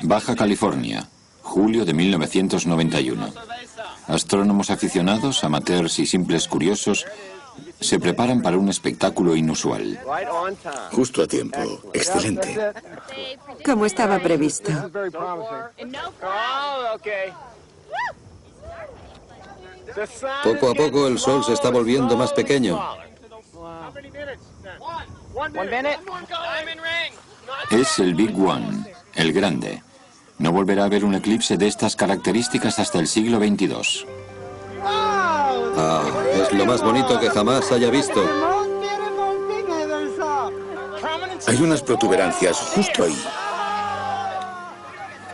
Baja California, julio de 1991. Astrónomos aficionados, amateurs y simples curiosos se preparan para un espectáculo inusual. Justo a tiempo. Excelente. Como estaba previsto. Poco a poco el sol se está volviendo más pequeño. Es el Big One, el grande. No volverá a haber un eclipse de estas características hasta el siglo XXII. Ah, es lo más bonito que jamás haya visto. Hay unas protuberancias justo ahí.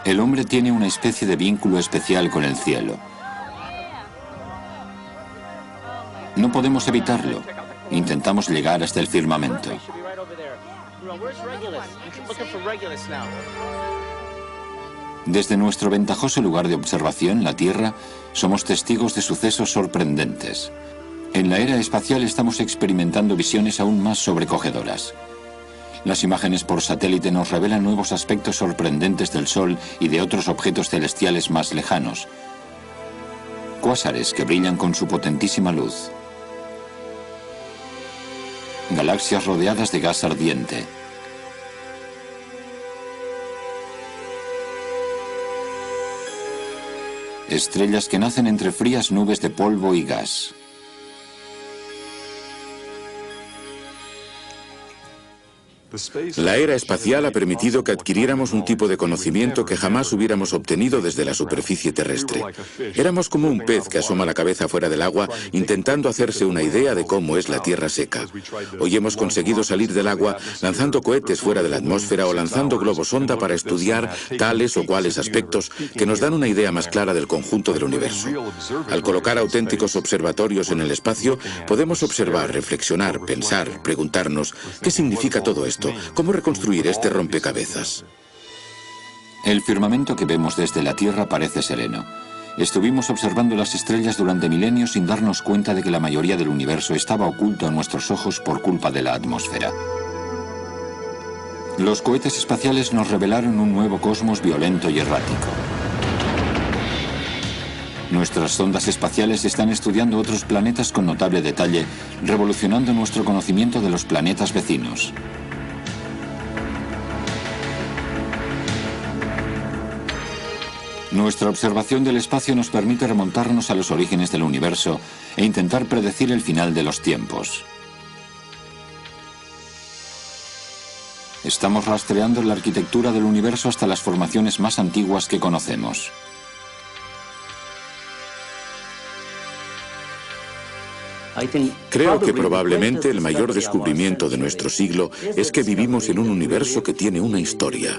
El hombre tiene una especie de vínculo especial con el cielo. No podemos evitarlo. Intentamos llegar hasta el firmamento. Desde nuestro ventajoso lugar de observación, la Tierra, somos testigos de sucesos sorprendentes. En la era espacial estamos experimentando visiones aún más sobrecogedoras. Las imágenes por satélite nos revelan nuevos aspectos sorprendentes del Sol y de otros objetos celestiales más lejanos. Cuásares que brillan con su potentísima luz. Galaxias rodeadas de gas ardiente. Estrellas que nacen entre frías nubes de polvo y gas. La era espacial ha permitido que adquiriéramos un tipo de conocimiento que jamás hubiéramos obtenido desde la superficie terrestre. Éramos como un pez que asoma la cabeza fuera del agua intentando hacerse una idea de cómo es la Tierra seca. Hoy hemos conseguido salir del agua lanzando cohetes fuera de la atmósfera o lanzando globos sonda para estudiar tales o cuales aspectos que nos dan una idea más clara del conjunto del universo. Al colocar auténticos observatorios en el espacio, podemos observar, reflexionar, pensar, preguntarnos ¿qué significa todo esto? ¿Cómo reconstruir este rompecabezas? El firmamento que vemos desde la Tierra parece sereno. Estuvimos observando las estrellas durante milenios sin darnos cuenta de que la mayoría del universo estaba oculto a nuestros ojos por culpa de la atmósfera. Los cohetes espaciales nos revelaron un nuevo cosmos violento y errático. Nuestras sondas espaciales están estudiando otros planetas con notable detalle, revolucionando nuestro conocimiento de los planetas vecinos. Nuestra observación del espacio nos permite remontarnos a los orígenes del universo e intentar predecir el final de los tiempos. Estamos rastreando la arquitectura del universo hasta las formaciones más antiguas que conocemos. Creo que probablemente el mayor descubrimiento de nuestro siglo es que vivimos en un universo que tiene una historia.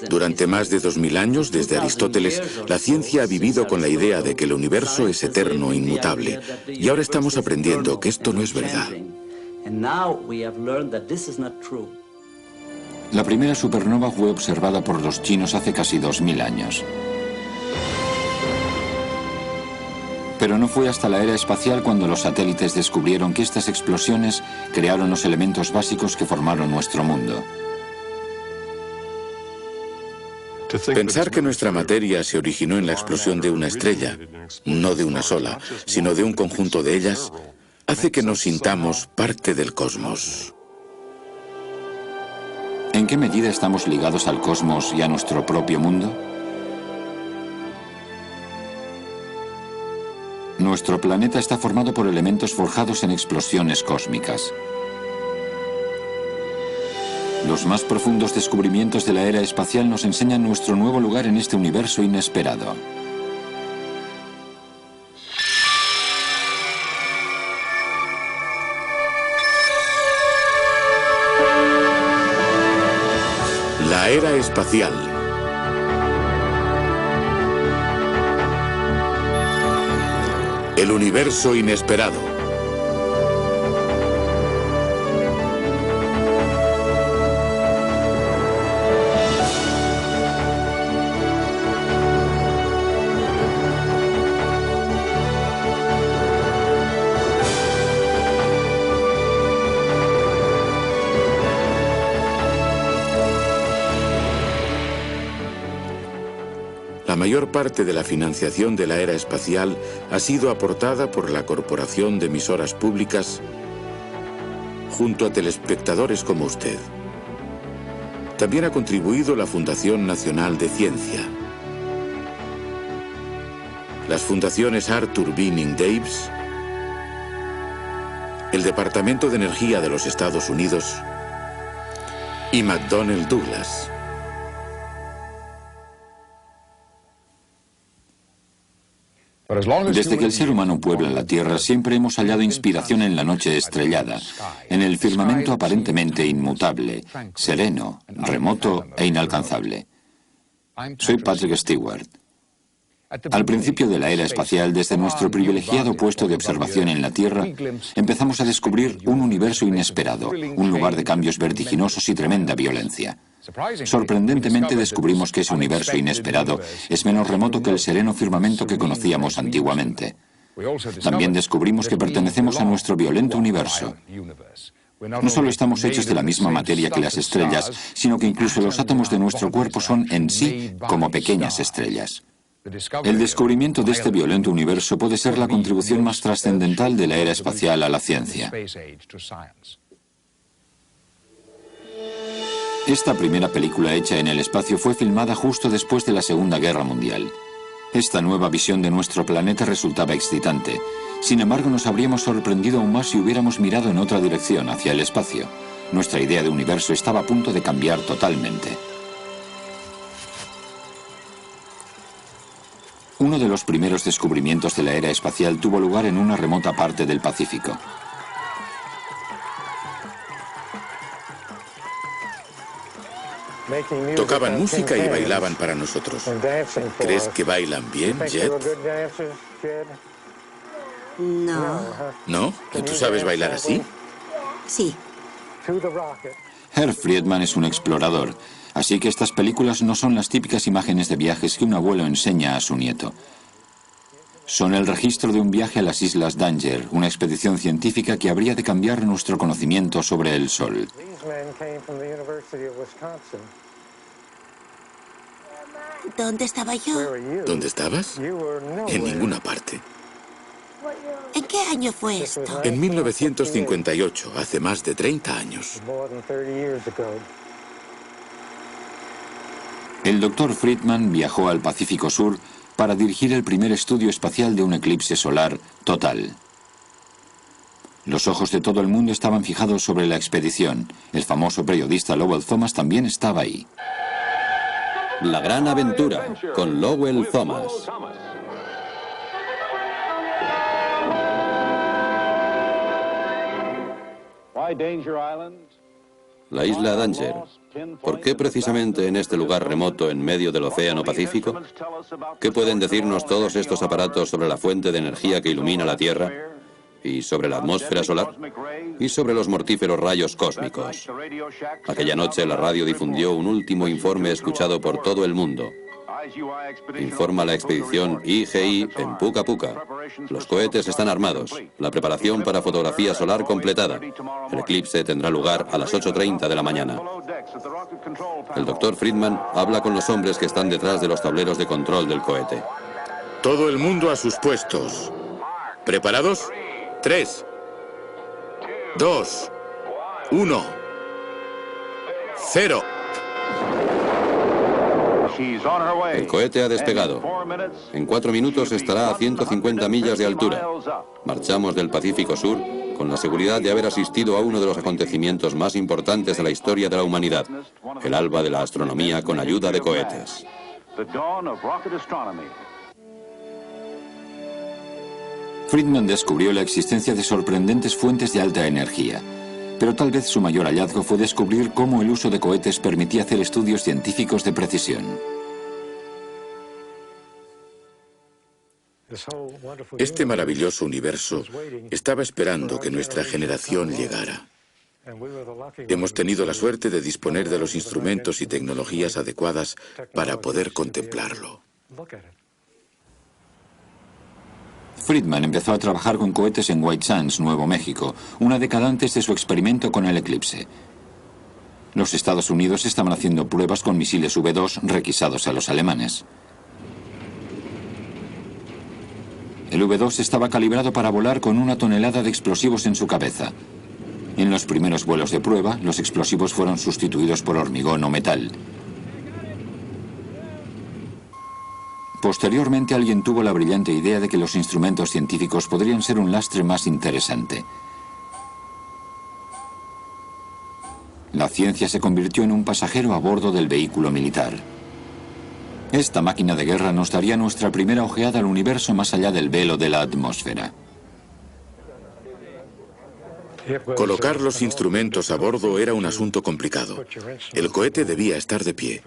Durante más de 2000 años, desde Aristóteles, la ciencia ha vivido con la idea de que el universo es eterno e inmutable. Y ahora estamos aprendiendo que esto no es verdad. La primera supernova fue observada por los chinos hace casi 2000 años. Pero no fue hasta la era espacial cuando los satélites descubrieron que estas explosiones crearon los elementos básicos que formaron nuestro mundo. Pensar que nuestra materia se originó en la explosión de una estrella, no de una sola, sino de un conjunto de ellas, hace que nos sintamos parte del cosmos. ¿En qué medida estamos ligados al cosmos y a nuestro propio mundo? Nuestro planeta está formado por elementos forjados en explosiones cósmicas. Los más profundos descubrimientos de la era espacial nos enseñan nuestro nuevo lugar en este universo inesperado. La era espacial. El universo inesperado. mayor parte de la financiación de la era espacial ha sido aportada por la Corporación de Emisoras Públicas junto a telespectadores como usted. También ha contribuido la Fundación Nacional de Ciencia, las fundaciones Arthur Binning Davis, el Departamento de Energía de los Estados Unidos y McDonnell Douglas. Desde que el ser humano puebla la Tierra, siempre hemos hallado inspiración en la noche estrellada, en el firmamento aparentemente inmutable, sereno, remoto e inalcanzable. Soy Patrick Stewart. Al principio de la era espacial, desde nuestro privilegiado puesto de observación en la Tierra, empezamos a descubrir un universo inesperado, un lugar de cambios vertiginosos y tremenda violencia. Sorprendentemente descubrimos que ese universo inesperado es menos remoto que el sereno firmamento que conocíamos antiguamente. También descubrimos que pertenecemos a nuestro violento universo. No solo estamos hechos de la misma materia que las estrellas, sino que incluso los átomos de nuestro cuerpo son en sí como pequeñas estrellas. El descubrimiento de este violento universo puede ser la contribución más trascendental de la era espacial a la ciencia. Esta primera película hecha en el espacio fue filmada justo después de la Segunda Guerra Mundial. Esta nueva visión de nuestro planeta resultaba excitante. Sin embargo, nos habríamos sorprendido aún más si hubiéramos mirado en otra dirección, hacia el espacio. Nuestra idea de universo estaba a punto de cambiar totalmente. Uno de los primeros descubrimientos de la era espacial tuvo lugar en una remota parte del Pacífico. Tocaban música y bailaban para nosotros. ¿Crees que bailan bien, Jet? No. ¿No? ¿Y tú sabes bailar así? Sí. Herr Friedman es un explorador, así que estas películas no son las típicas imágenes de viajes que un abuelo enseña a su nieto. Son el registro de un viaje a las Islas Danger, una expedición científica que habría de cambiar nuestro conocimiento sobre el Sol. ¿Dónde estaba yo? ¿Dónde estabas? En ninguna parte. ¿En qué año fue esto? En 1958, hace más de 30 años. El Dr. Friedman viajó al Pacífico Sur para dirigir el primer estudio espacial de un eclipse solar total. Los ojos de todo el mundo estaban fijados sobre la expedición. El famoso periodista Lowell Thomas también estaba ahí. La gran aventura, con Lowell Thomas. La isla Danger. ¿Por qué precisamente en este lugar remoto en medio del Océano Pacífico? ¿Qué pueden decirnos todos estos aparatos sobre la fuente de energía que ilumina la Tierra? ¿Y sobre la atmósfera solar? ¿Y sobre los mortíferos rayos cósmicos? Aquella noche la radio difundió un último informe escuchado por todo el mundo. Informa la expedición IGI en Puka Puka. Los cohetes están armados. La preparación para fotografía solar completada. El eclipse tendrá lugar a las 8:30 de la mañana. El Dr. Friedman habla con los hombres que están detrás de los tableros de control del cohete. Todo el mundo a sus puestos. ¿Preparados? 3, 2, 1, 0. El cohete ha despegado. En 4 minutos estará a 150 millas de altura. Marchamos del Pacífico Sur con la seguridad de haber asistido a uno de los acontecimientos más importantes de la historia de la humanidad, el alba de la astronomía con ayuda de cohetes. Friedman descubrió la existencia de sorprendentes fuentes de alta energía, pero tal vez su mayor hallazgo fue descubrir cómo el uso de cohetes permitía hacer estudios científicos de precisión. Este maravilloso universo estaba esperando que nuestra generación llegara. Hemos tenido la suerte de disponer de los instrumentos y tecnologías adecuadas para poder contemplarlo. Friedman empezó a trabajar con cohetes en White Sands, Nuevo México, una década antes de su experimento con el eclipse. Los Estados Unidos estaban haciendo pruebas con misiles V2 requisados a los alemanes. El V2 estaba calibrado para volar con 1 tonelada de explosivos en su cabeza. En los primeros vuelos de prueba, los explosivos fueron sustituidos por hormigón o metal. Posteriormente, alguien tuvo la brillante idea de que los instrumentos científicos podrían ser un lastre más interesante. La ciencia se convirtió en un pasajero a bordo del vehículo militar. Esta máquina de guerra nos daría nuestra primera ojeada al universo más allá del velo de la atmósfera. Colocar los instrumentos a bordo era un asunto complicado. El cohete debía estar de pie.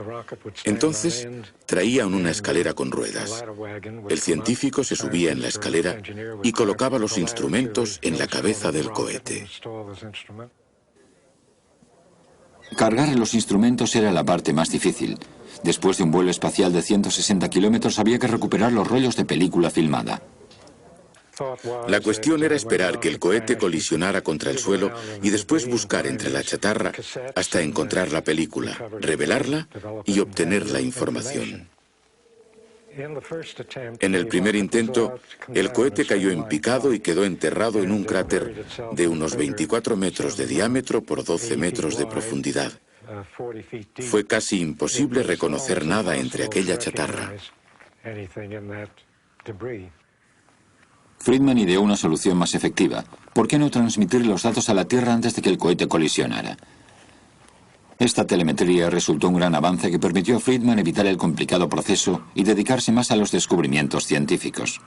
Entonces, traían una escalera con ruedas. El científico se subía en la escalera y colocaba los instrumentos en la cabeza del cohete. Cargar los instrumentos era la parte más difícil. Después de un vuelo espacial de 160 kilómetros había que recuperar los rollos de película filmada. La cuestión era esperar que el cohete colisionara contra el suelo y después buscar entre la chatarra hasta encontrar la película, revelarla y obtener la información. En el primer intento, el cohete cayó en picado y quedó enterrado en un cráter de unos 24 metros de diámetro por 12 metros de profundidad. Fue casi imposible reconocer nada entre aquella chatarra. Friedman ideó una solución más efectiva. ¿Por qué no transmitir los datos a la Tierra antes de que el cohete colisionara? Esta telemetría resultó un gran avance que permitió a Friedman evitar el complicado proceso y dedicarse más a los descubrimientos científicos.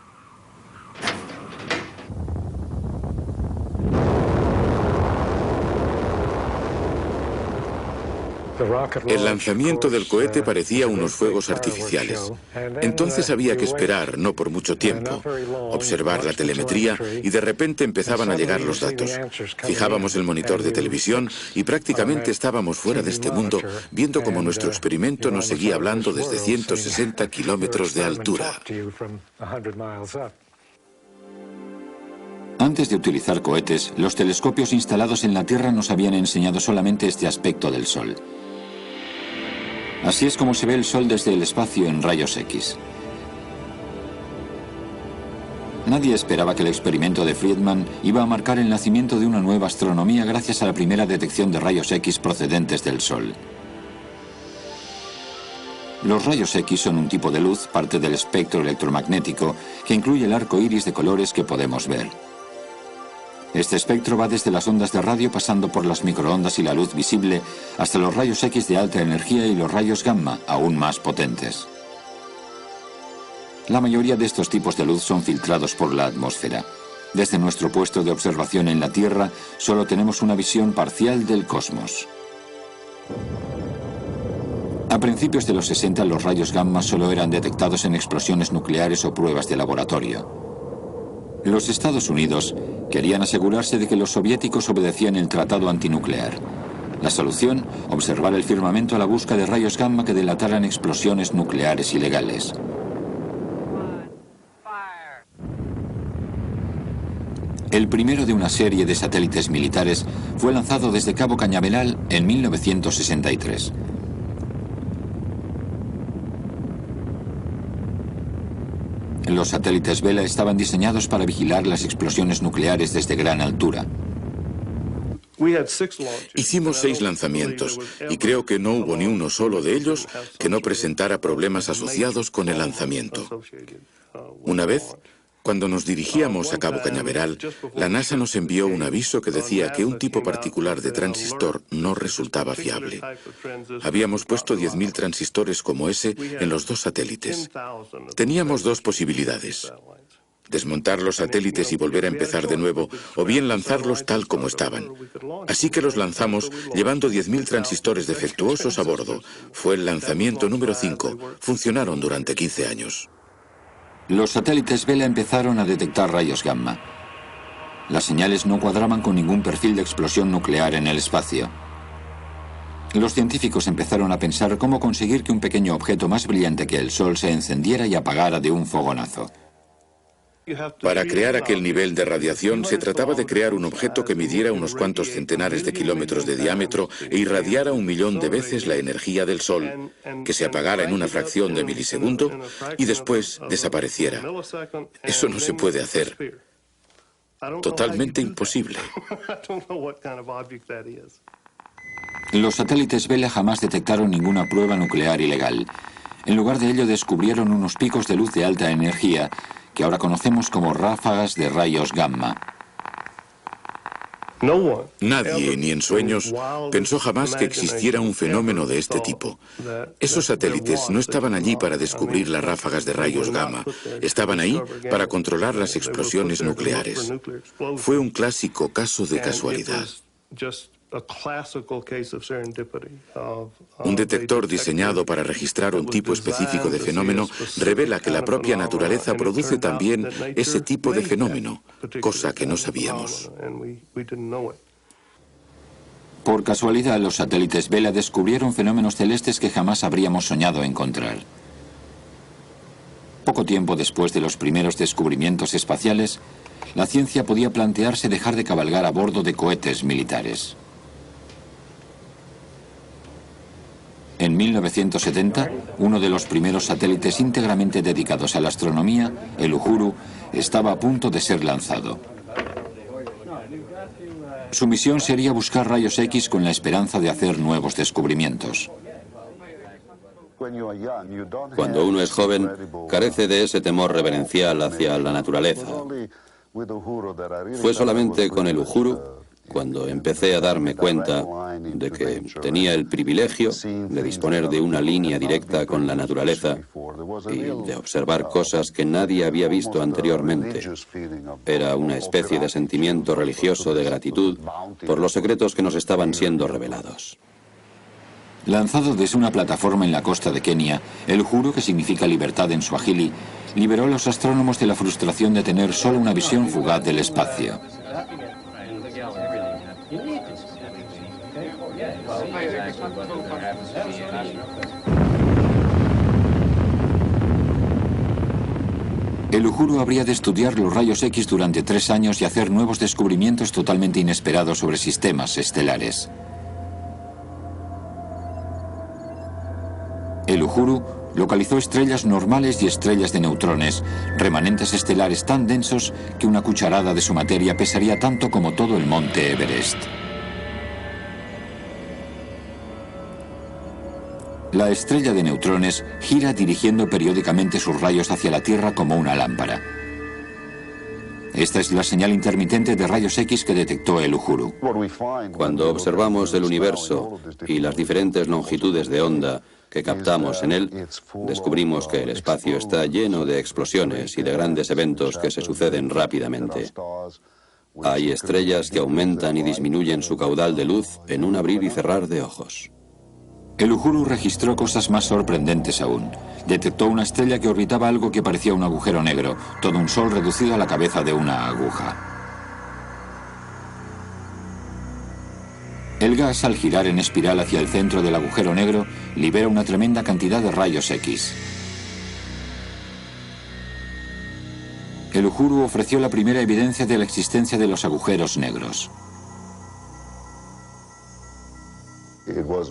El lanzamiento del cohete parecía unos fuegos artificiales. Entonces había que esperar, no por mucho tiempo, observar la telemetría y de repente empezaban a llegar los datos. Fijábamos el monitor de televisión y prácticamente estábamos fuera de este mundo, viendo cómo nuestro experimento nos seguía hablando desde 160 kilómetros de altura. Antes de utilizar cohetes, los telescopios instalados en la Tierra nos habían enseñado solamente este aspecto del Sol. Así es como se ve el Sol desde el espacio en rayos X. Nadie esperaba que el experimento de Friedman iba a marcar el nacimiento de una nueva astronomía gracias a la primera detección de rayos X procedentes del Sol. Los rayos X son un tipo de luz, parte del espectro electromagnético, que incluye el arco iris de colores que podemos ver. Este espectro va desde las ondas de radio pasando por las microondas y la luz visible hasta los rayos X de alta energía y los rayos gamma, aún más potentes. La mayoría de estos tipos de luz son filtrados por la atmósfera. Desde nuestro puesto de observación en la Tierra, solo tenemos una visión parcial del cosmos. A principios de los 60, los rayos gamma solo eran detectados en explosiones nucleares o pruebas de laboratorio. Los Estados Unidos querían asegurarse de que los soviéticos obedecían el tratado antinuclear. La solución, observar el firmamento a la busca de rayos gamma que delataran explosiones nucleares ilegales. El primero de una serie de satélites militares fue lanzado desde Cabo Cañaveral en 1963. Los satélites Vela estaban diseñados para vigilar las explosiones nucleares desde gran altura. Hicimos 6 lanzamientos y creo que no hubo ni uno solo de ellos que no presentara problemas asociados con el lanzamiento. Una vez, cuando nos dirigíamos a Cabo Cañaveral, la NASA nos envió un aviso que decía que un tipo particular de transistor no resultaba fiable. Habíamos puesto 10.000 transistores como ese en los 2 satélites. Teníamos 2 posibilidades: desmontar los satélites y volver a empezar de nuevo, o bien lanzarlos tal como estaban. Así que los lanzamos llevando 10.000 transistores defectuosos a bordo. Fue el lanzamiento número 5. Funcionaron durante 15 años. Los satélites Vela empezaron a detectar rayos gamma. Las señales no cuadraban con ningún perfil de explosión nuclear en el espacio. Los científicos empezaron a pensar cómo conseguir que un pequeño objeto más brillante que el Sol se encendiera y apagara de un fogonazo. Para crear aquel nivel de radiación se trataba de crear un objeto que midiera unos cuantos centenares de kilómetros de diámetro e irradiara 1 millón de veces la energía del Sol, que se apagara en una fracción de milisegundo y después desapareciera. Eso no se puede hacer. Totalmente imposible. Los satélites Vela jamás detectaron ninguna prueba nuclear ilegal. En lugar de ello descubrieron unos picos de luz de alta energía que ahora conocemos como ráfagas de rayos gamma. Nadie, ni en sueños, pensó jamás que existiera un fenómeno de este tipo. Esos satélites no estaban allí para descubrir las ráfagas de rayos gamma. Estaban ahí para controlar las explosiones nucleares. Fue un clásico caso de casualidad. Un detector diseñado para registrar un tipo específico de fenómeno revela que la propia naturaleza produce también ese tipo de fenómeno, cosa que no sabíamos. Por casualidad, los satélites Vela descubrieron fenómenos celestes que jamás habríamos soñado encontrar. Poco tiempo después de los primeros descubrimientos espaciales, la ciencia podía plantearse dejar de cabalgar a bordo de cohetes militares. En 1970, uno de los primeros satélites íntegramente dedicados a la astronomía, el Uhuru, estaba a punto de ser lanzado. Su misión sería buscar rayos X con la esperanza de hacer nuevos descubrimientos. Cuando uno es joven, carece de ese temor reverencial hacia la naturaleza. Fue solamente con el Uhuru cuando empecé a darme cuenta de que tenía el privilegio de disponer de una línea directa con la naturaleza y de observar cosas que nadie había visto anteriormente. Era una especie de sentimiento religioso de gratitud por los secretos que nos estaban siendo revelados. Lanzado desde una plataforma en la costa de Kenia, el Uhuru, que significa libertad en suajili, liberó a los astrónomos de la frustración de tener solo una visión fugaz del espacio. El Uhuru habría de estudiar los rayos X durante 3 años y hacer nuevos descubrimientos totalmente inesperados sobre sistemas estelares. El Uhuru localizó estrellas normales y estrellas de neutrones, remanentes estelares tan densos que una cucharada de su materia pesaría tanto como todo el monte Everest. La estrella de neutrones gira dirigiendo periódicamente sus rayos hacia la Tierra como una lámpara. Esta es la señal intermitente de rayos X que detectó el Uhuru. Cuando observamos el universo y las diferentes longitudes de onda que captamos en él, descubrimos que el espacio está lleno de explosiones y de grandes eventos que se suceden rápidamente. Hay estrellas que aumentan y disminuyen su caudal de luz en un abrir y cerrar de ojos. El Uhuru registró cosas más sorprendentes aún. Detectó una estrella que orbitaba algo que parecía un agujero negro, todo un sol reducido a la cabeza de una aguja. El gas, al girar en espiral hacia el centro del agujero negro, libera una tremenda cantidad de rayos X. El Uhuru ofreció la primera evidencia de la existencia de los agujeros negros.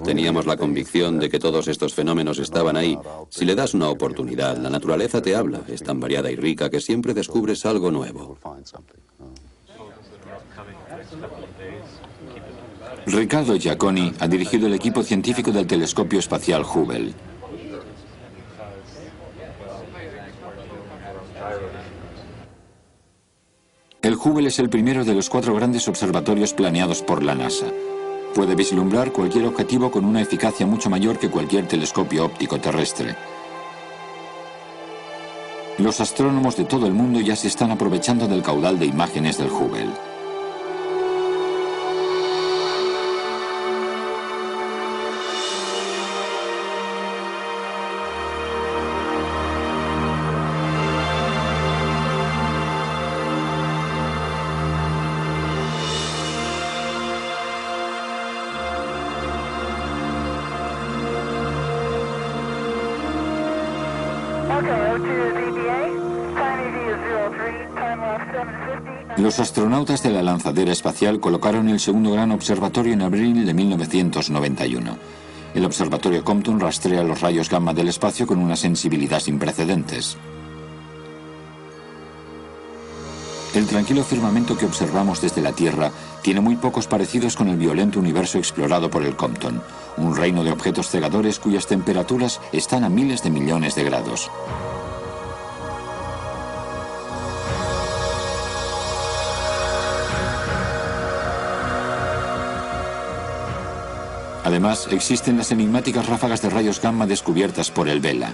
Teníamos la convicción de que todos estos fenómenos estaban ahí. Si le das una oportunidad, la naturaleza te habla. Es tan variada y rica que siempre descubres algo nuevo. Riccardo Giacconi ha dirigido el equipo científico del telescopio espacial Hubble. El Hubble es el primero de los 4 grandes observatorios planeados por la NASA. Puede vislumbrar cualquier objetivo con una eficacia mucho mayor que cualquier telescopio óptico terrestre. Los astrónomos de todo el mundo ya se están aprovechando del caudal de imágenes del Hubble. Okay, O2 DBA, time EV is 03. Los astronautas de la lanzadera espacial colocaron el segundo gran observatorio en abril de 1991. El observatorio Compton rastrea los rayos gamma del espacio con una sensibilidad sin precedentes. El tranquilo firmamento que observamos desde la Tierra tiene muy pocos parecidos con el violento universo explorado por el Compton, un reino de objetos cegadores cuyas temperaturas están a miles de millones de grados. Además, existen las enigmáticas ráfagas de rayos gamma descubiertas por el Vela.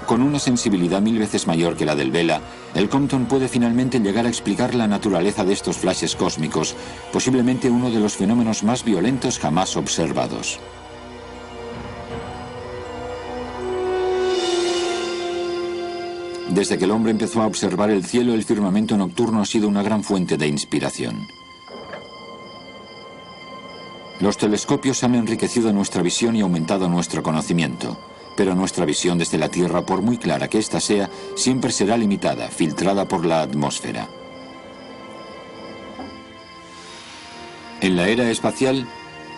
Con una sensibilidad 1000 veces mayor que la del Vela, el Compton puede finalmente llegar a explicar la naturaleza de estos flashes cósmicos, posiblemente uno de los fenómenos más violentos jamás observados. Desde que el hombre empezó a observar el cielo, el firmamento nocturno ha sido una gran fuente de inspiración. Los telescopios han enriquecido nuestra visión y aumentado nuestro conocimiento. Pero nuestra visión desde la Tierra, por muy clara que ésta sea, siempre será limitada, filtrada por la atmósfera. En la era espacial,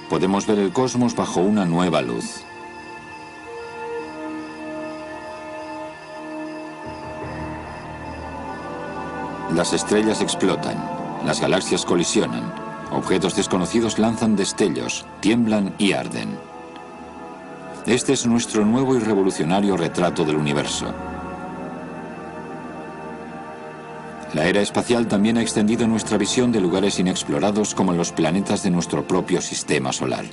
podemos ver el cosmos bajo una nueva luz. Las estrellas explotan, las galaxias colisionan, objetos desconocidos lanzan destellos, tiemblan y arden. Este es nuestro nuevo y revolucionario retrato del universo. La era espacial también ha extendido nuestra visión de lugares inexplorados como los planetas de nuestro propio sistema solar.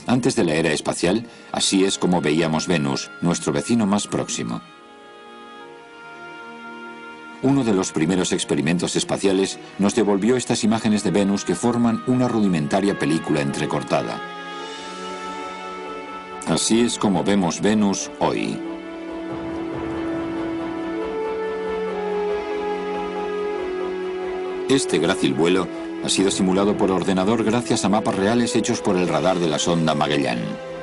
Antes de la era espacial, así es como veíamos Venus, nuestro vecino más próximo. Uno de los primeros experimentos espaciales nos devolvió estas imágenes de Venus que forman una rudimentaria película entrecortada. Así es como vemos Venus hoy. Este grácil vuelo ha sido simulado por ordenador gracias a mapas reales hechos por el radar de la sonda Magellan.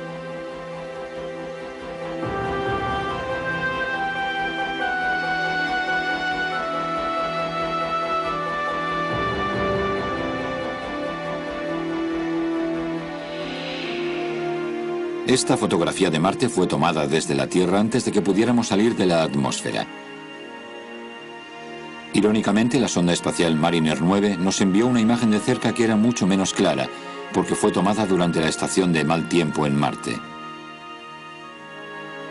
Esta fotografía de Marte fue tomada desde la Tierra antes de que pudiéramos salir de la atmósfera. Irónicamente, la sonda espacial Mariner 9 nos envió una imagen de cerca que era mucho menos clara, porque fue tomada durante la estación de mal tiempo en Marte.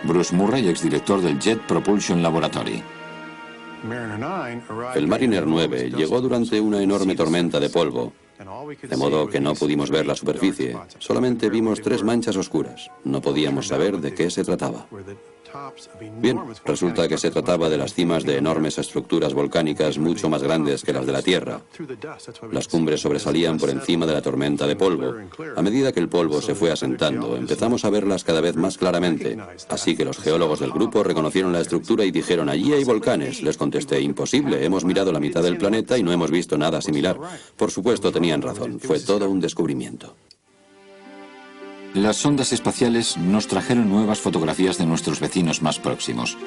Bruce Murray, exdirector del Jet Propulsion Laboratory. El Mariner 9 llegó durante una enorme tormenta de polvo, de modo que no pudimos ver la superficie. Solamente vimos 3 manchas oscuras. No podíamos saber de qué se trataba. Bien, resulta que se trataba de las cimas de enormes estructuras volcánicas mucho más grandes que las de la Tierra. Las cumbres sobresalían por encima de la tormenta de polvo. A medida que el polvo se fue asentando, empezamos a verlas cada vez más claramente. Así que los geólogos del grupo reconocieron la estructura y dijeron: allí hay volcanes. Les contesté: imposible, hemos mirado la mitad del planeta y no hemos visto nada similar. Por supuesto, tenían razón. Fue todo un descubrimiento. Las sondas espaciales nos trajeron nuevas fotografías de nuestros vecinos más próximos.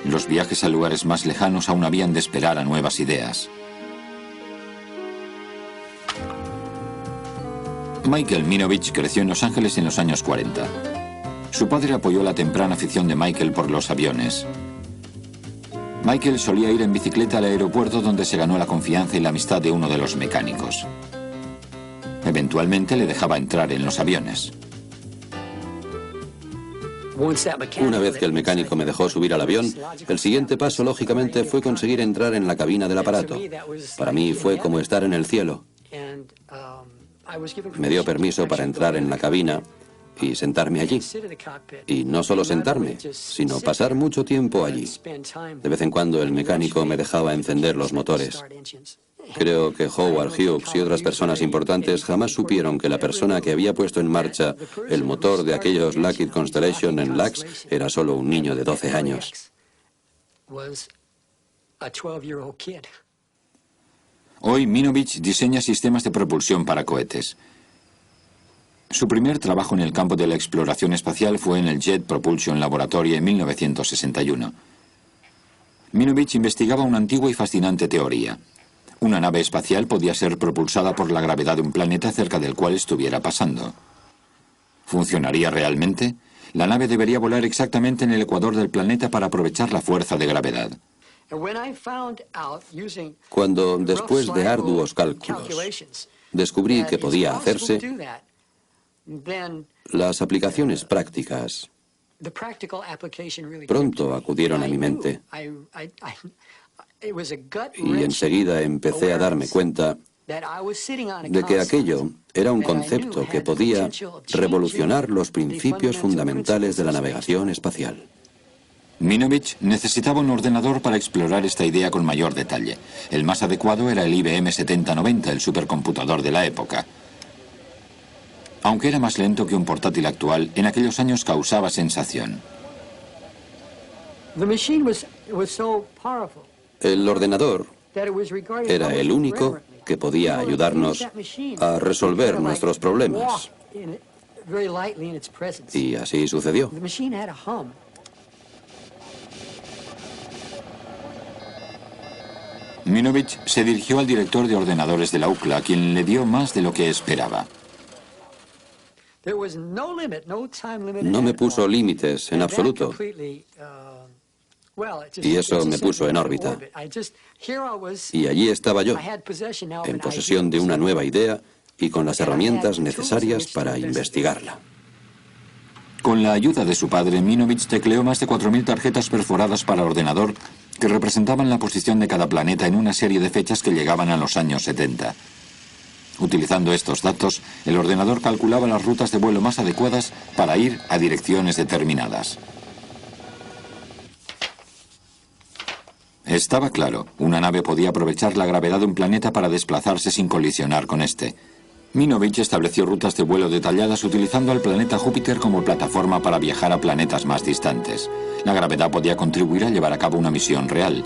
Los viajes a lugares más lejanos aún habían de esperar a nuevas ideas. Michael Minovich creció en Los Ángeles en los años 40. Su padre apoyó la temprana afición de Michael por los aviones. Michael solía ir en bicicleta al aeropuerto, donde se ganó la confianza y la amistad de uno de los mecánicos. Eventualmente le dejaba entrar en los aviones. Una vez que el mecánico me dejó subir al avión, el siguiente paso, lógicamente, fue conseguir entrar en la cabina del aparato. Para mí fue como estar en el cielo. Me dio permiso para entrar en la cabina y sentarme allí. Y no solo sentarme, sino pasar mucho tiempo allí. De vez en cuando el mecánico me dejaba encender los motores. Creo que Howard Hughes y otras personas importantes jamás supieron que la persona que había puesto en marcha el motor de aquellos Lockheed Constellation en LAX era solo un niño de 12 años. Hoy Minovich diseña sistemas de propulsión para cohetes. Su primer trabajo en el campo de la exploración espacial fue en el Jet Propulsion Laboratory en 1961. Minovich investigaba una antigua y fascinante teoría. Una nave espacial podía ser propulsada por la gravedad de un planeta cerca del cual estuviera pasando. ¿Funcionaría realmente? La nave debería volar exactamente en el ecuador del planeta para aprovechar la fuerza de gravedad. Cuando, después de arduos cálculos, descubrí que podía hacerse, las aplicaciones prácticas pronto acudieron a mi mente. Y enseguida empecé a darme cuenta de que aquello era un concepto que podía revolucionar los principios fundamentales de la navegación espacial. Minovich necesitaba un ordenador para explorar esta idea con mayor detalle. El más adecuado era el IBM 7090, el supercomputador de la época. Aunque era más lento que un portátil actual, en aquellos años causaba sensación. El ordenador era el único que podía ayudarnos a resolver nuestros problemas. Y así sucedió. Minovich se dirigió al director de ordenadores de la UCLA, quien le dio más de lo que esperaba. No me puso límites en absoluto. Y eso me puso en órbita. Y allí estaba yo, en posesión de una nueva idea y con las herramientas necesarias para investigarla. Con la ayuda de su padre, Minovich tecleó más de 4.000 tarjetas perforadas para ordenador que representaban la posición de cada planeta en una serie de fechas que llegaban a los años 70. Utilizando estos datos, el ordenador calculaba las rutas de vuelo más adecuadas para ir a direcciones determinadas. Estaba claro, una nave podía aprovechar la gravedad de un planeta para desplazarse sin colisionar con este. Minovich estableció rutas de vuelo detalladas utilizando al planeta Júpiter como plataforma para viajar a planetas más distantes. La gravedad podía contribuir a llevar a cabo una misión real.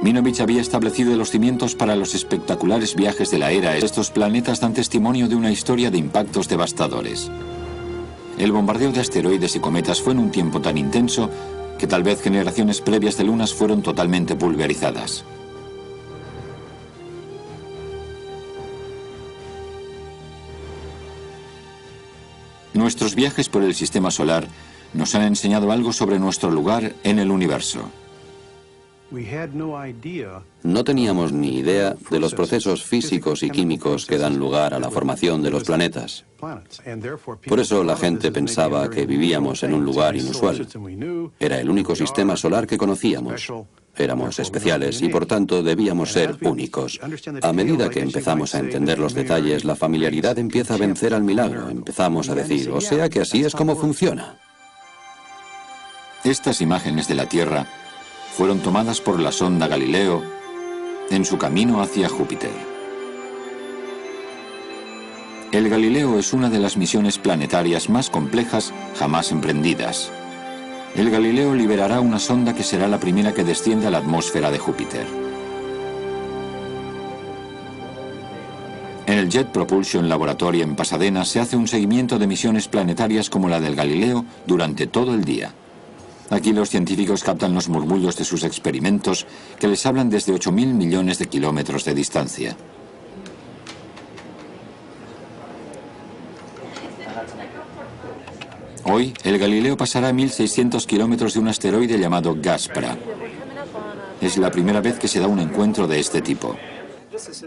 Minovich había establecido los cimientos para los espectaculares viajes de la era. Estos planetas dan testimonio de una historia de impactos devastadores. El bombardeo de asteroides y cometas fue en un tiempo tan intenso que tal vez generaciones previas de lunas fueron totalmente pulverizadas. Nuestros viajes por el sistema solar nos han enseñado algo sobre nuestro lugar en el universo. No teníamos ni idea de los procesos físicos y químicos que dan lugar a la formación de los planetas. Por eso la gente pensaba que vivíamos en un lugar inusual. Era el único sistema solar que conocíamos. Éramos especiales y por tanto debíamos ser únicos. A medida que empezamos a entender los detalles, la familiaridad empieza a vencer al milagro. Empezamos a decir, o sea que así es como funciona. Estas imágenes de la Tierra fueron tomadas por la sonda Galileo en su camino hacia Júpiter. El Galileo es una de las misiones planetarias más complejas jamás emprendidas. El Galileo liberará una sonda que será la primera que descienda a la atmósfera de Júpiter. En el Jet Propulsion Laboratory en Pasadena se hace un seguimiento de misiones planetarias como la del Galileo durante todo el día. Aquí los científicos captan los murmullos de sus experimentos que les hablan desde 8.000 millones de kilómetros de distancia. Hoy, el Galileo pasará a 1.600 kilómetros de un asteroide llamado Gaspra. Es la primera vez que se da un encuentro de este tipo.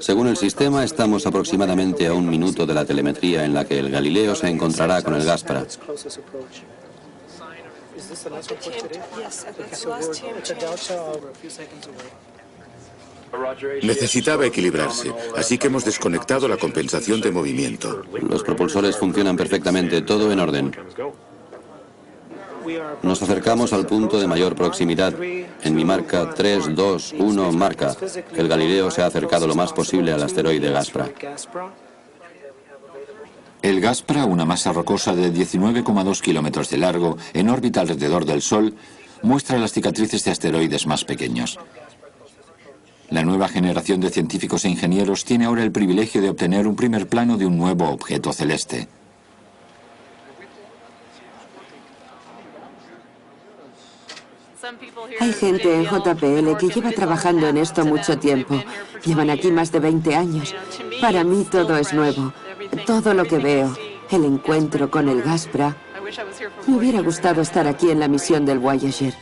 Según el sistema, estamos aproximadamente a 1 minuto de la telemetría en la que el Galileo se encontrará con el Gaspra. Necesitaba equilibrarse, así que hemos desconectado la compensación de movimiento. Los propulsores funcionan perfectamente, todo en orden. Nos acercamos al punto de mayor proximidad. En mi marca 3, 2, 1 marca. El Galileo se ha acercado lo más posible al asteroide Gaspra. El Gaspra, una masa rocosa de 19,2 kilómetros de largo, en órbita alrededor del Sol, muestra las cicatrices de asteroides más pequeños. La nueva generación de científicos e ingenieros tiene ahora el privilegio de obtener un primer plano de un nuevo objeto celeste. Hay gente en JPL que lleva trabajando en esto mucho tiempo. Llevan aquí más de 20 años. Para mí todo es nuevo. Todo lo que veo, el encuentro con el Gaspra. Me hubiera gustado estar aquí en la misión del Voyager.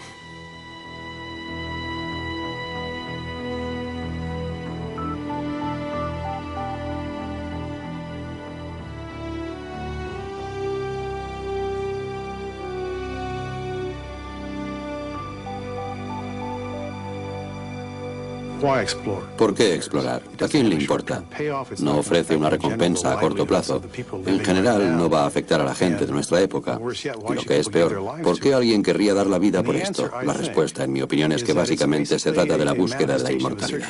¿Por qué explorar? ¿A quién le importa? No ofrece una recompensa a corto plazo. En general, no va a afectar a la gente de nuestra época. Y lo que es peor, ¿por qué alguien querría dar la vida por esto? La respuesta, en mi opinión, es que básicamente se trata de la búsqueda de la inmortalidad.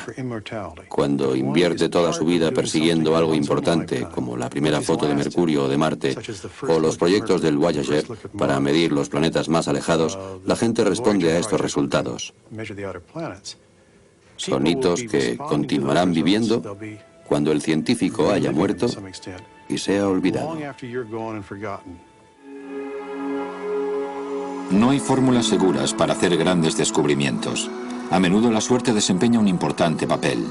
Cuando invierte toda su vida persiguiendo algo importante, como la primera foto de Mercurio o de Marte, o los proyectos del Voyager para medir los planetas más alejados, la gente responde a estos resultados. Son hitos que continuarán viviendo cuando el científico haya muerto y sea olvidado. No hay fórmulas seguras para hacer grandes descubrimientos. A menudo la suerte desempeña un importante papel.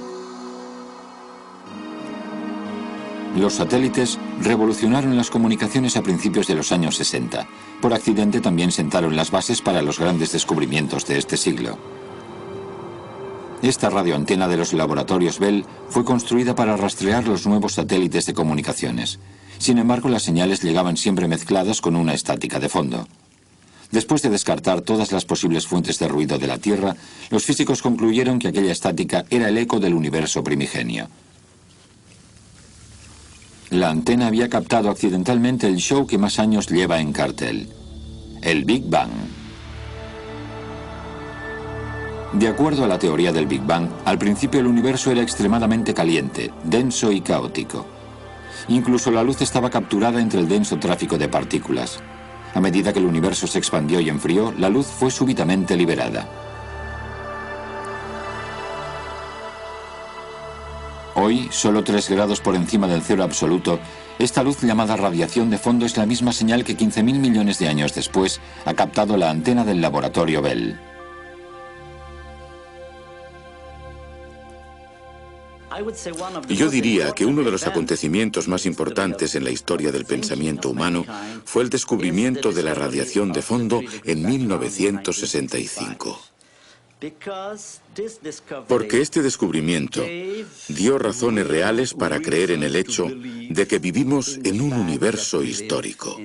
Los satélites revolucionaron las comunicaciones a principios de los años 60. Por accidente también sentaron las bases para los grandes descubrimientos de este siglo. Esta radioantena de los laboratorios Bell fue construida para rastrear los nuevos satélites de comunicaciones. Sin embargo, las señales llegaban siempre mezcladas con una estática de fondo. Después de descartar todas las posibles fuentes de ruido de la Tierra, los físicos concluyeron que aquella estática era el eco del universo primigenio. La antena había captado accidentalmente el show que más años lleva en cartel: el Big Bang. De acuerdo a la teoría del Big Bang, al principio el universo era extremadamente caliente, denso y caótico. Incluso la luz estaba capturada entre el denso tráfico de partículas. A medida que el universo se expandió y enfrió, la luz fue súbitamente liberada. Hoy, solo 3 grados por encima del cero absoluto, esta luz llamada radiación de fondo es la misma señal que 15.000 millones de años después ha captado la antena del laboratorio Bell. Yo diría que uno de los acontecimientos más importantes en la historia del pensamiento humano fue el descubrimiento de la radiación de fondo en 1965. Porque este descubrimiento dio razones reales para creer en el hecho de que vivimos en un universo histórico.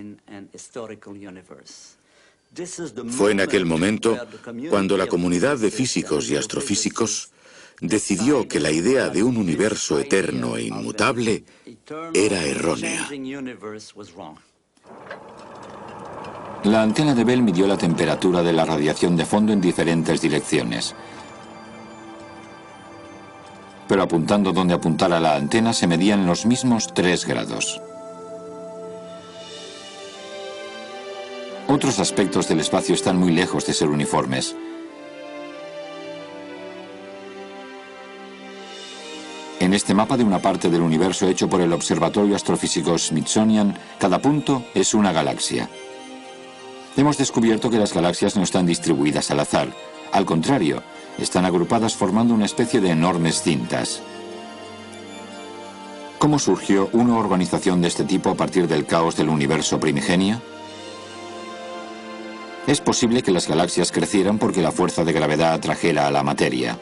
Fue en aquel momento cuando la comunidad de físicos y astrofísicos decidió que la idea de un universo eterno e inmutable era errónea. La antena de Bell midió la temperatura de la radiación de fondo en diferentes direcciones. Pero apuntando donde apuntara la antena se medían los mismos 3 grados. Otros aspectos del espacio están muy lejos de ser uniformes. En este mapa de una parte del universo hecho por el Observatorio Astrofísico Smithsonian, cada punto es una galaxia. Hemos descubierto que las galaxias no están distribuidas al azar. Al contrario, están agrupadas formando una especie de enormes cintas. ¿Cómo surgió una organización de este tipo a partir del caos del universo primigenio? Es posible que las galaxias crecieran porque la fuerza de gravedad atrajera a la materia.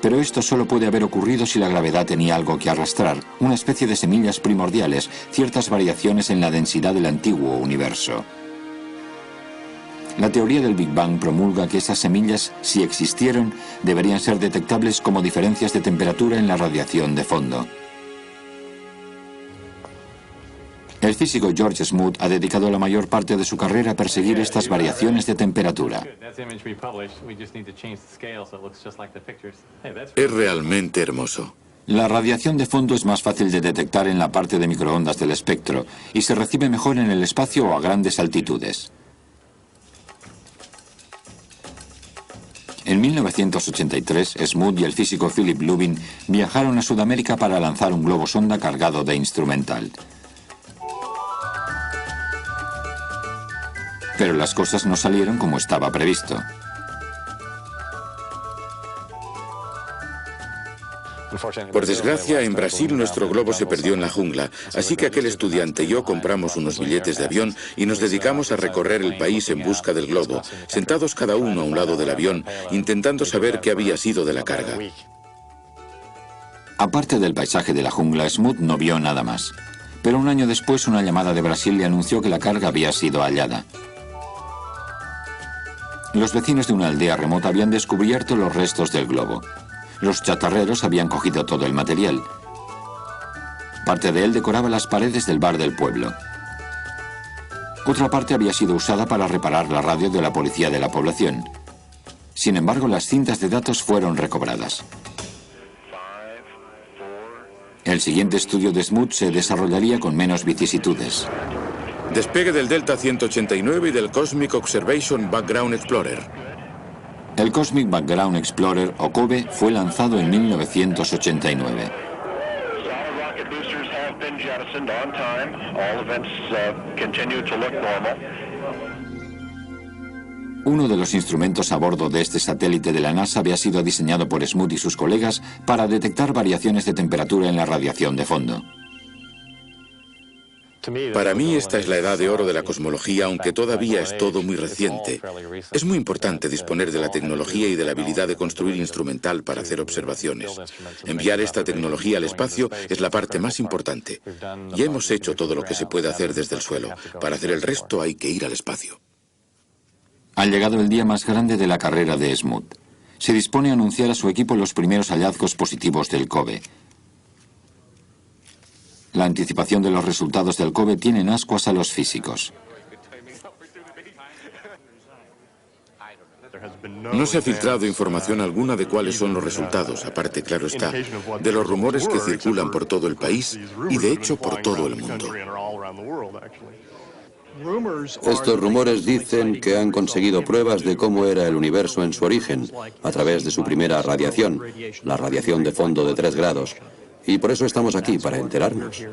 Pero esto solo puede haber ocurrido si la gravedad tenía algo que arrastrar, una especie de semillas primordiales, ciertas variaciones en la densidad del antiguo universo. La teoría del Big Bang promulga que esas semillas, si existieron, deberían ser detectables como diferencias de temperatura en la radiación de fondo. El físico George Smoot ha dedicado la mayor parte de su carrera a perseguir estas variaciones de temperatura. Es realmente hermoso. La radiación de fondo es más fácil de detectar en la parte de microondas del espectro y se recibe mejor en el espacio o a grandes altitudes. En 1983, Smoot y el físico Philip Lubin viajaron a Sudamérica para lanzar un globo sonda cargado de instrumental. Pero las cosas no salieron como estaba previsto. Por desgracia, en Brasil nuestro globo se perdió en la jungla, así que aquel estudiante y yo compramos unos billetes de avión y nos dedicamos a recorrer el país en busca del globo, sentados cada uno a un lado del avión, intentando saber qué había sido de la carga. Aparte del paisaje de la jungla, Smoot no vio nada más. Pero un año después, una llamada de Brasil le anunció que la carga había sido hallada. Los vecinos de una aldea remota habían descubierto los restos del globo. Los chatarreros habían cogido todo el material. Parte de él decoraba las paredes del bar del pueblo. Otra parte había sido usada para reparar la radio de la policía de la población. Sin embargo, las cintas de datos fueron recobradas. El siguiente estudio de Smoot se desarrollaría con menos vicisitudes. Despegue del Delta 189 y del Cosmic Observation Background Explorer. El Cosmic Background Explorer, o COBE, fue lanzado en 1989. Uno de los instrumentos a bordo de este satélite de la NASA había sido diseñado por Smoot y sus colegas para detectar variaciones de temperatura en la radiación de fondo. Para mí esta es la edad de oro de la cosmología, aunque todavía es todo muy reciente. Es muy importante disponer de la tecnología y de la habilidad de construir instrumental para hacer observaciones. Enviar esta tecnología al espacio es la parte más importante. Ya hemos hecho todo lo que se puede hacer desde el suelo. Para hacer el resto hay que ir al espacio. Ha llegado el día más grande de la carrera de Smoot. Se dispone a anunciar a su equipo los primeros hallazgos positivos del COBE. La anticipación de los resultados del COBE tiene en ascuas a los físicos. No se ha filtrado información alguna de cuáles son los resultados, aparte, claro está, de los rumores que circulan por todo el país y, de hecho, por todo el mundo. Estos rumores dicen que han conseguido pruebas de cómo era el universo en su origen, a través de su primera radiación, la radiación de fondo de 3 grados. Y por eso estamos aquí, para enterarnos.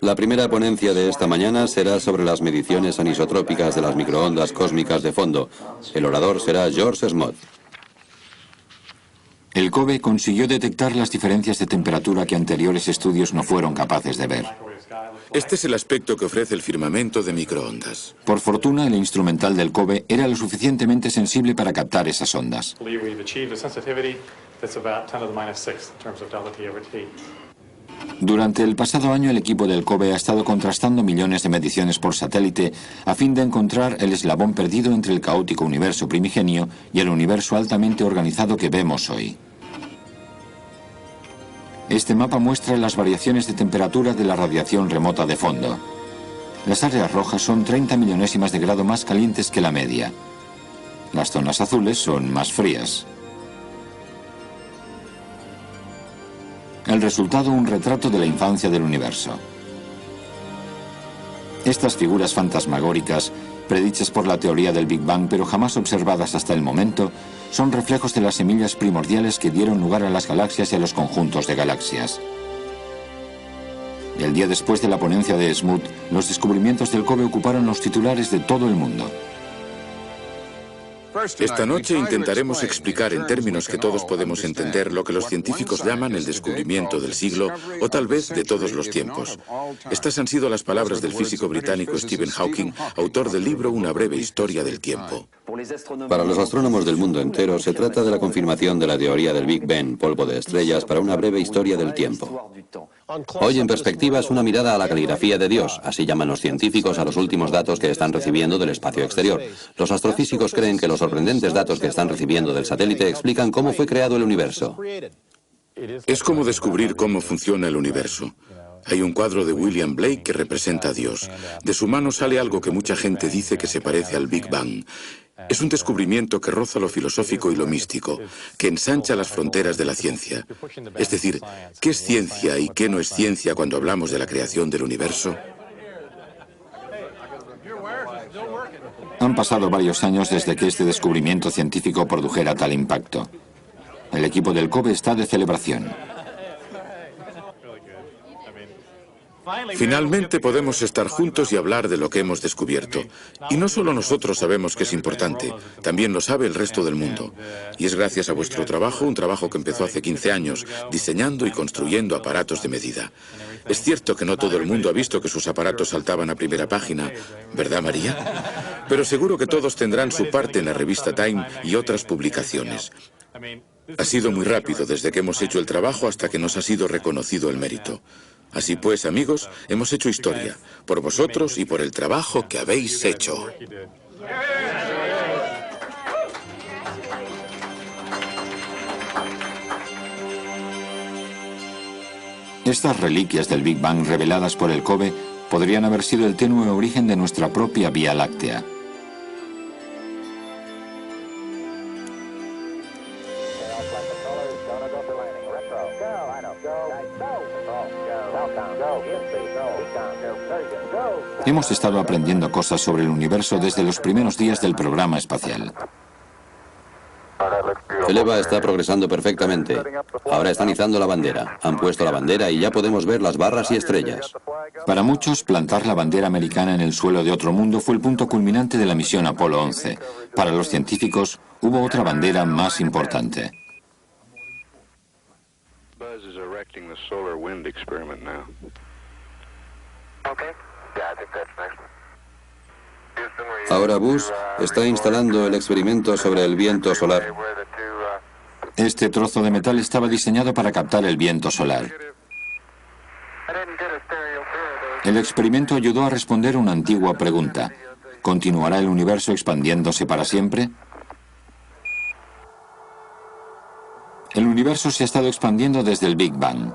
La primera ponencia de esta mañana será sobre las mediciones anisotrópicas de las microondas cósmicas de fondo. El orador será George Smoot. El COBE consiguió detectar las diferencias de temperatura que anteriores estudios no fueron capaces de ver. Este es el aspecto que ofrece el firmamento de microondas. Por fortuna, el instrumental del COBE era lo suficientemente sensible para captar esas ondas. Durante el pasado año, el equipo del COBE ha estado contrastando millones de mediciones por satélite a fin de encontrar el eslabón perdido entre el caótico universo primigenio y el universo altamente organizado que vemos hoy. Este mapa muestra las variaciones de temperatura de la radiación remota de fondo. Las áreas rojas son 30 millonésimas de grado más calientes que la media. Las zonas azules son más frías. El resultado, un retrato de la infancia del universo. Estas figuras fantasmagóricas, predichas por la teoría del Big Bang pero jamás observadas hasta el momento, son reflejos de las semillas primordiales que dieron lugar a las galaxias y a los conjuntos de galaxias. El día después de la ponencia de Smoot, los descubrimientos del COBE ocuparon los titulares de todo el mundo. Esta noche intentaremos explicar en términos que todos podemos entender lo que los científicos llaman el descubrimiento del siglo o tal vez de todos los tiempos. Estas han sido las palabras del físico británico Stephen Hawking, autor del libro Una breve historia del tiempo. Para los astrónomos del mundo entero se trata de la confirmación de la teoría del Big Bang, polvo de estrellas, para una breve historia del tiempo. Hoy en perspectiva es una mirada a la caligrafía de Dios, así llaman los científicos a los últimos datos que están recibiendo del espacio exterior. Los astrofísicos creen que los sorprendentes datos que están recibiendo del satélite explican cómo fue creado el universo. Es como descubrir cómo funciona el universo. Hay un cuadro de William Blake que representa a Dios. De su mano sale algo que mucha gente dice que se parece al Big Bang. Es un descubrimiento que roza lo filosófico y lo místico, que ensancha las fronteras de la ciencia. Es decir, ¿qué es ciencia y qué no es ciencia cuando hablamos de la creación del universo? Han pasado varios años desde que este descubrimiento científico produjera tal impacto. El equipo del COBE está de celebración. Finalmente podemos estar juntos y hablar de lo que hemos descubierto. Y no solo nosotros sabemos que es importante, también lo sabe el resto del mundo. Y es gracias a vuestro trabajo, un trabajo que empezó hace 15 años, diseñando y construyendo aparatos de medida. Es cierto que no todo el mundo ha visto que sus aparatos saltaban a primera página, ¿verdad, María? Pero seguro que todos tendrán su parte en la revista Time y otras publicaciones. Ha sido muy rápido desde que hemos hecho el trabajo hasta que nos ha sido reconocido el mérito. Así pues, amigos, hemos hecho historia, por vosotros y por el trabajo que habéis hecho. Estas reliquias del Big Bang reveladas por el COBE podrían haber sido el tenue origen de nuestra propia Vía Láctea. Hemos estado aprendiendo cosas sobre el universo desde los primeros días del programa espacial. El EVA está progresando perfectamente. Ahora están izando la bandera. Han puesto la bandera y ya podemos ver las barras y estrellas. Para muchos, plantar la bandera americana en el suelo de otro mundo fue el punto culminante de la misión Apolo 11. Para los científicos, hubo otra bandera más importante. Ahora Buzz está instalando el experimento sobre el viento solar. Este trozo de metal estaba diseñado para captar el viento solar. El experimento ayudó a responder una antigua pregunta. ¿Continuará el universo expandiéndose para siempre? El universo se ha estado expandiendo desde el Big Bang.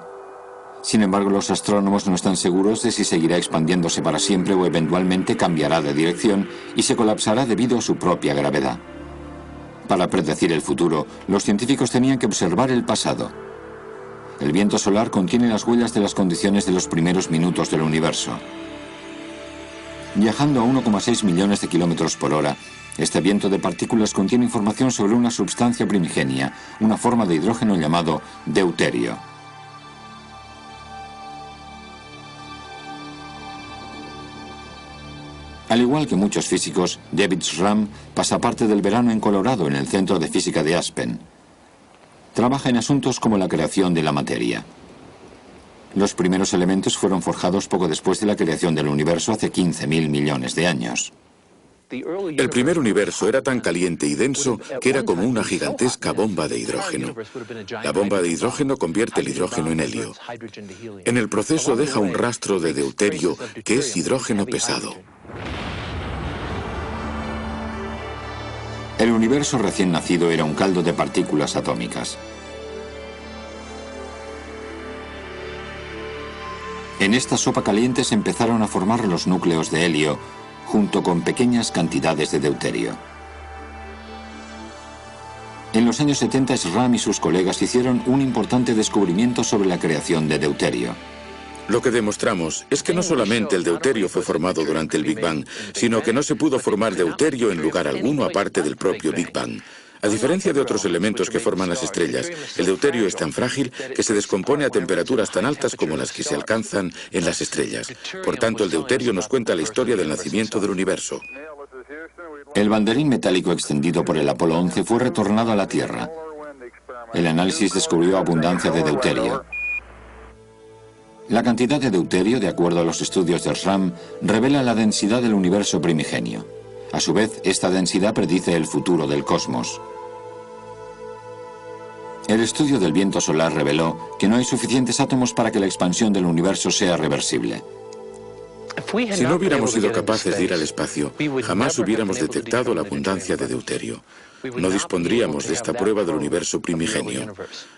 Sin embargo, los astrónomos no están seguros de si seguirá expandiéndose para siempre o eventualmente cambiará de dirección y se colapsará debido a su propia gravedad. Para predecir el futuro, los científicos tenían que observar el pasado. El viento solar contiene las huellas de las condiciones de los primeros minutos del universo. Viajando a 1,6 millones de kilómetros por hora, este viento de partículas contiene información sobre una sustancia primigenia, una forma de hidrógeno llamado deuterio. Al igual que muchos físicos, David Schramm pasa parte del verano en Colorado, en el Centro de Física de Aspen. Trabaja en asuntos como la creación de la materia. Los primeros elementos fueron forjados poco después de la creación del universo hace 15.000 millones de años. El primer universo era tan caliente y denso que era como una gigantesca bomba de hidrógeno. La bomba de hidrógeno convierte el hidrógeno en helio. En el proceso deja un rastro de deuterio, que es hidrógeno pesado. El universo recién nacido era un caldo de partículas atómicas. En esta sopa caliente se empezaron a formar los núcleos de helio, junto con pequeñas cantidades de deuterio. En los años 70, Schramm y sus colegas hicieron un importante descubrimiento sobre la creación de deuterio. Lo que demostramos es que no solamente el deuterio fue formado durante el Big Bang, sino que no se pudo formar deuterio en lugar alguno aparte del propio Big Bang. A diferencia de otros elementos que forman las estrellas, el deuterio es tan frágil que se descompone a temperaturas tan altas como las que se alcanzan en las estrellas. Por tanto, el deuterio nos cuenta la historia del nacimiento del universo. El banderín metálico extendido por el Apolo 11 fue retornado a la Tierra. El análisis descubrió abundancia de deuterio. La cantidad de deuterio, de acuerdo a los estudios de Schramm, revela la densidad del universo primigenio. A su vez, esta densidad predice el futuro del cosmos. El estudio del viento solar reveló que no hay suficientes átomos para que la expansión del universo sea reversible. Si no hubiéramos sido capaces de ir al espacio, jamás hubiéramos detectado la abundancia de deuterio. No dispondríamos de esta prueba del universo primigenio.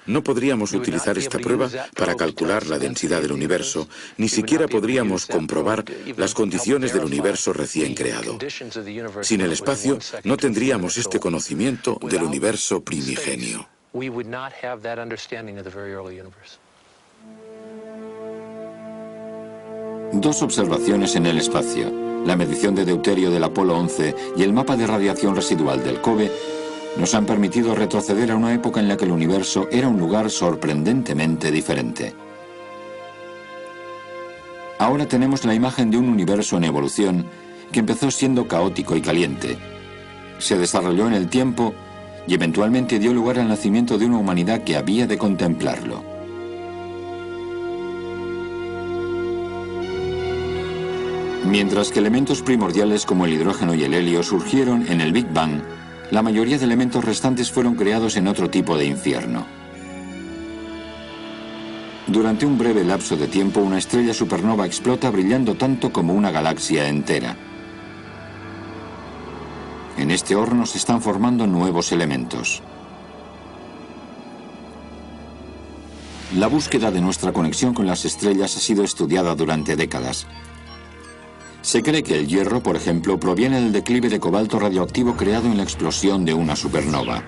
No podríamos utilizar esta prueba para calcular la densidad del universo, ni siquiera podríamos comprobar las condiciones del universo recién creado. Sin el espacio, no tendríamos este conocimiento del universo primigenio. Dos observaciones en el espacio, la medición de deuterio del Apolo 11 y el mapa de radiación residual del COBE, nos han permitido retroceder a una época en la que el universo era un lugar sorprendentemente diferente. Ahora tenemos la imagen de un universo en evolución que empezó siendo caótico y caliente. Se desarrolló en el tiempo y eventualmente dio lugar al nacimiento de una humanidad que había de contemplarlo. Mientras que elementos primordiales como el hidrógeno y el helio surgieron en el Big Bang, la mayoría de elementos restantes fueron creados en otro tipo de infierno. Durante un breve lapso de tiempo, una estrella supernova explota brillando tanto como una galaxia entera. En este horno se están formando nuevos elementos. La búsqueda de nuestra conexión con las estrellas ha sido estudiada durante décadas. Se cree que el hierro, por ejemplo, proviene del declive de cobalto radioactivo creado en la explosión de una supernova.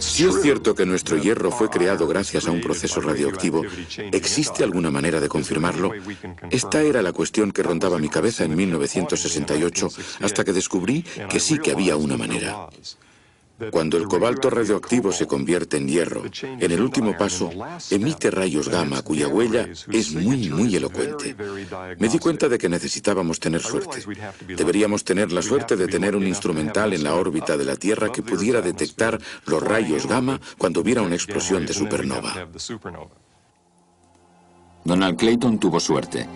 Si es cierto que nuestro hierro fue creado gracias a un proceso radioactivo, ¿existe alguna manera de confirmarlo? Esta era la cuestión que rondaba mi cabeza en 1968, hasta que descubrí que sí que había una manera. Cuando el cobalto radioactivo se convierte en hierro, en el último paso, emite rayos gamma cuya huella es muy elocuente. Me di cuenta de que necesitábamos tener suerte. Deberíamos tener la suerte de tener un instrumental en la órbita de la Tierra que pudiera detectar los rayos gamma cuando hubiera una explosión de supernova. Donald Clayton tuvo suerte.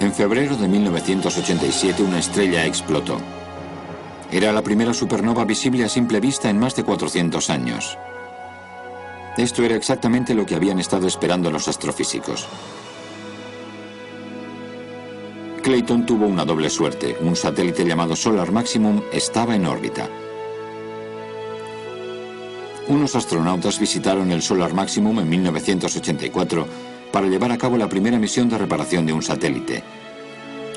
En febrero de 1987 una estrella explotó. Era la primera supernova visible a simple vista en más de 400 años. Esto era exactamente lo que habían estado esperando los astrofísicos. Clayton tuvo una doble suerte. Un satélite llamado Solar Maximum estaba en órbita. Unos astronautas visitaron el Solar Maximum en 1984 para llevar a cabo la primera misión de reparación de un satélite.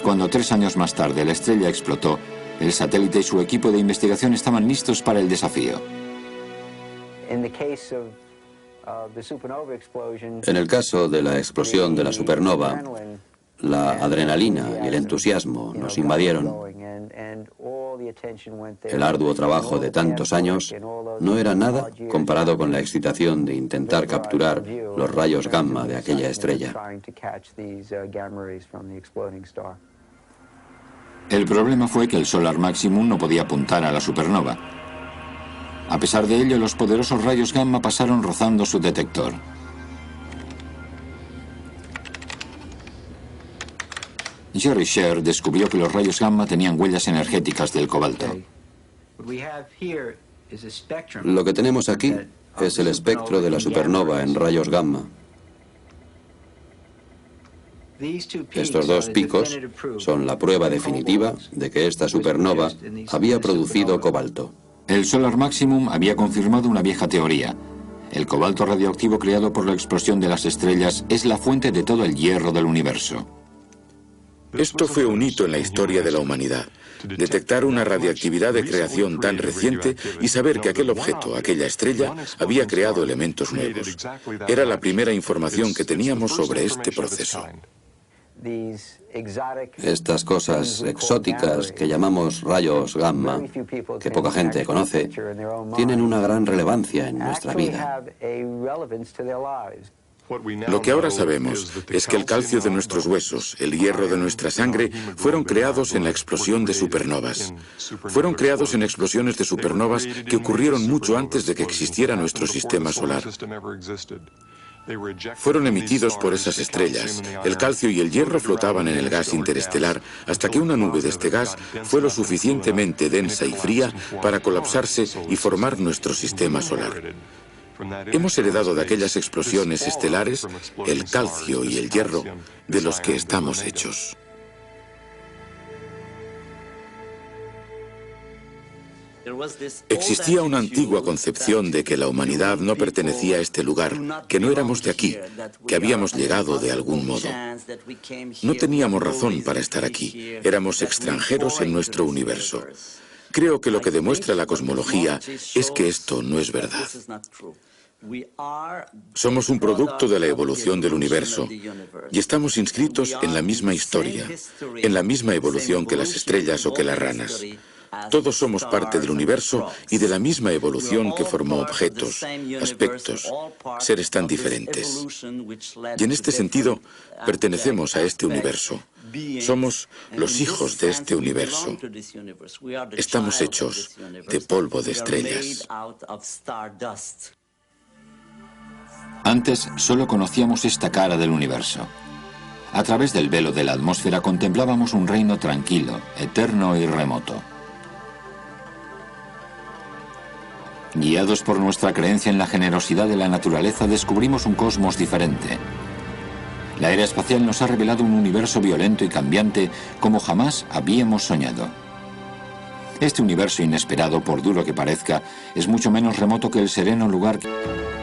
Cuando 3 años más tarde la estrella explotó, el satélite y su equipo de investigación estaban listos para el desafío. En el caso de la explosión de la supernova, la adrenalina y el entusiasmo nos invadieron. El arduo trabajo de tantos años no era nada comparado con la excitación de intentar capturar los rayos gamma de aquella estrella. El problema fue que el Solar Maximum no podía apuntar a la supernova. A pesar de ello, los poderosos rayos gamma pasaron rozando su detector. Jerry Sher descubrió que los rayos gamma tenían huellas energéticas del cobalto. Lo que tenemos aquí es el espectro de la supernova en rayos gamma. Estos dos picos son la prueba definitiva de que esta supernova había producido cobalto. El Solar Maximum había confirmado una vieja teoría. El cobalto radioactivo creado por la explosión de las estrellas es la fuente de todo el hierro del universo. Esto fue un hito en la historia de la humanidad. Detectar una radiactividad de creación tan reciente y saber que aquel objeto, aquella estrella, había creado elementos nuevos. Era la primera información que teníamos sobre este proceso. Estas cosas exóticas que llamamos rayos gamma, que poca gente conoce, tienen una gran relevancia en nuestra vida. Lo que ahora sabemos es que el calcio de nuestros huesos, el hierro de nuestra sangre, fueron creados en la explosión de supernovas. Fueron creados en explosiones de supernovas que ocurrieron mucho antes de que existiera nuestro sistema solar. Fueron emitidos por esas estrellas. El calcio y el hierro flotaban en el gas interestelar hasta que una nube de este gas fue lo suficientemente densa y fría para colapsarse y formar nuestro sistema solar. Hemos heredado de aquellas explosiones estelares el calcio y el hierro de los que estamos hechos. Existía una antigua concepción de que la humanidad no pertenecía a este lugar, que no éramos de aquí, que habíamos llegado de algún modo. No teníamos razón para estar aquí, éramos extranjeros en nuestro universo. Creo que lo que demuestra la cosmología es que esto no es verdad. Somos un producto de la evolución del universo y estamos inscritos en la misma historia, en la misma evolución que las estrellas o que las ranas. Todos somos parte del universo y de la misma evolución que formó objetos, aspectos, seres tan diferentes. Y en este sentido, pertenecemos a este universo. Somos los hijos de este universo. Estamos hechos de polvo de estrellas. Antes solo conocíamos esta cara del universo. A través del velo de la atmósfera contemplábamos un reino tranquilo, eterno y remoto. Guiados por nuestra creencia en la generosidad de la naturaleza, descubrimos un cosmos diferente. La era espacial nos ha revelado un universo violento y cambiante como jamás habíamos soñado. Este universo inesperado, por duro que parezca, es mucho menos remoto que el sereno lugar que...